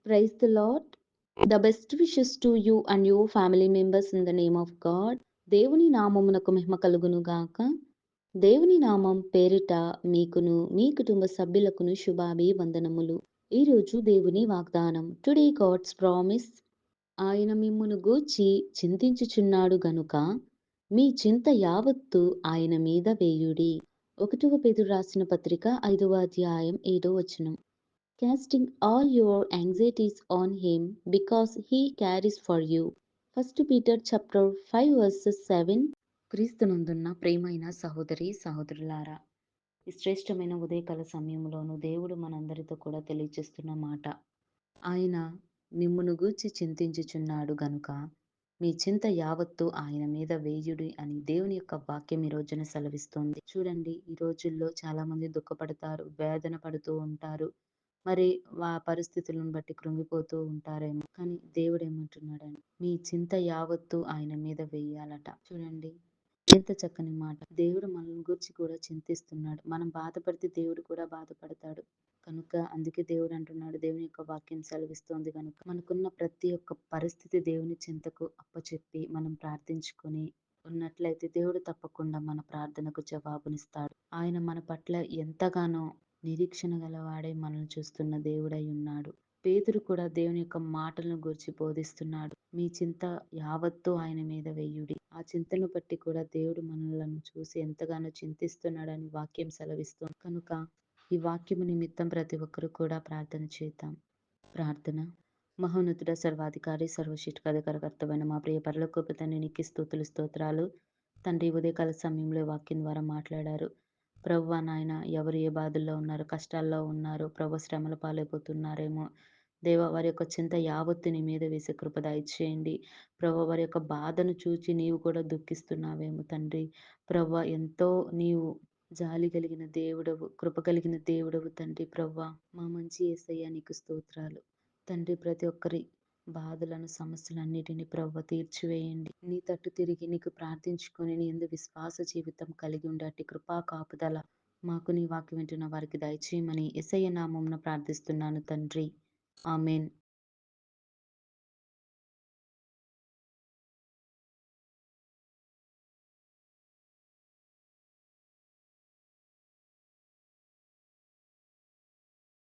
Praise the Lord. The best wishes to you and your family members in the name of God. దేవుని నామమునకు మహిమ కలుగును గాక. దేవుని నామం పేరిట మీకును మీ కుటుంబ సభ్యులకును శుభాభివందనములు. ఈరోజు దేవుని వాగ్దానం. Today God's promise. ఆయన మిమ్మును గూర్చి చింతించుచున్నాడు గనుక మీ చింత యావత్తు ఆయన మీద వేయుడి. 1 పేతురు రాసిన పత్రిక 5వ అధ్యాయం 7వ వచనం. Casting all your anxieties on him because he cares for you. 1 Peter chapter 5 verses 7. క్రీస్తునందున్న ప్రియమైన సహోదరి సహోదరులారా, ఈ శ్రేష్టమైన ఉదయకాల సమయంలోను దేవుడు మనందరితో కూడా తెలియజేస్తున్న మాట, ఆయన మిమ్మును గూర్చి చింతించుచున్నాడు గనుక మీ చింత యావత్తు ఆయన మీద వేయుడి అని దేవుని యొక్క వాక్యం ఈ రోజున సెలవిస్తోంది. చూడండి, ఈ రోజుల్లో చాలా మంది దుఃఖపడతారు, వేదన పడుతూ ఉంటారు. మరి పరిస్థితులను బట్టి కృంగిపోతూ ఉంటారేమో. కానీ దేవుడు ఏమంటున్నాడండి, మీ చింత యావత్తు ఆయన మీద వేయాలట. చూడండి, ఎంత చక్కని మాట. దేవుడు మనల్ని గురించి కూడా చింతిస్తున్నాడు. మనం బాధపడితే దేవుడు కూడా బాధపడతాడు. కనుక అందుకే దేవుడు అంటున్నాడు, దేవుని యొక్క వాక్యం సెలవిస్తోంది కనుక మనకున్న ప్రతి ఒక్క పరిస్థితి దేవుని చింతకు అప్పచెప్పి మనం ప్రార్థించుకొని ఉన్నట్లయితే దేవుడు తప్పకుండా మన ప్రార్థనకు జవాబునిస్తాడు. ఆయన మన పట్ల ఎంతగానో నిరీక్షణ గలవాడే మనల్ని చూస్తున్న దేవుడై ఉన్నాడు. పేతురు కూడా దేవుని యొక్క మాటలను గురించి బోధిస్తున్నాడు. మీ చింత యావత్తు ఆయన మీద వేయుడి. ఆ చింతను బట్టి కూడా దేవుడు మనలను చూసి ఎంతగానో చింతిస్తున్నాడని వాక్యం సెలవిస్తుంది. కనుక ఈ వాక్యము నిమిత్తం ప్రతి ఒక్కరు కూడా ప్రార్థన చేద్దాం. ప్రార్థన. మహోన్నతుడ, సర్వాధికారి, సర్వశక్తికర్తవైన మా ప్రియ పరలోకపు తండ్రి, నీకు స్తుతులు స్తోత్రాలు. తండ్రి, ఉదయకాల సమయంలో వాక్యం ద్వారా మాట్లాడారు. ప్రభువా నాయన, ఎవరు ఏ బాధల్లో ఉన్నారో, కష్టాల్లో ఉన్నారో, ప్రభు శ్రమల పాలైపోతున్నారేమో దేవా, వారి యొక్క చింత యావత్తు నీ మీద వేసే కృప దయచేయండి. ప్రభు, వారి యొక్క బాధను చూచి నీవు కూడా దుఃఖిస్తున్నావేమో తండ్రి. ప్రభు, ఎంతో నీవు జాలి కలిగిన దేవుడవు, కృప కలిగిన దేవుడవు తండ్రి. ప్రభు, మా మంచి యేసయ్య నీకు స్తోత్రాలు తండ్రి. ప్రతి ఒక్కరి బాధలను, సమస్యలన్నిటినీ ప్రభు తీర్చివేయండి. నీ తట్టు తిరిగి నీకు ప్రార్థించుకొని నీ యందు విశ్వాస జీవితం కలిగి ఉండేటి కృపా కాపుదల మాకు నీ వాక్యం వింటున్న వారికి దయచేయమని యేసయ్య నామమున ప్రార్థిస్తున్నాను తండ్రి. ఆమేన్.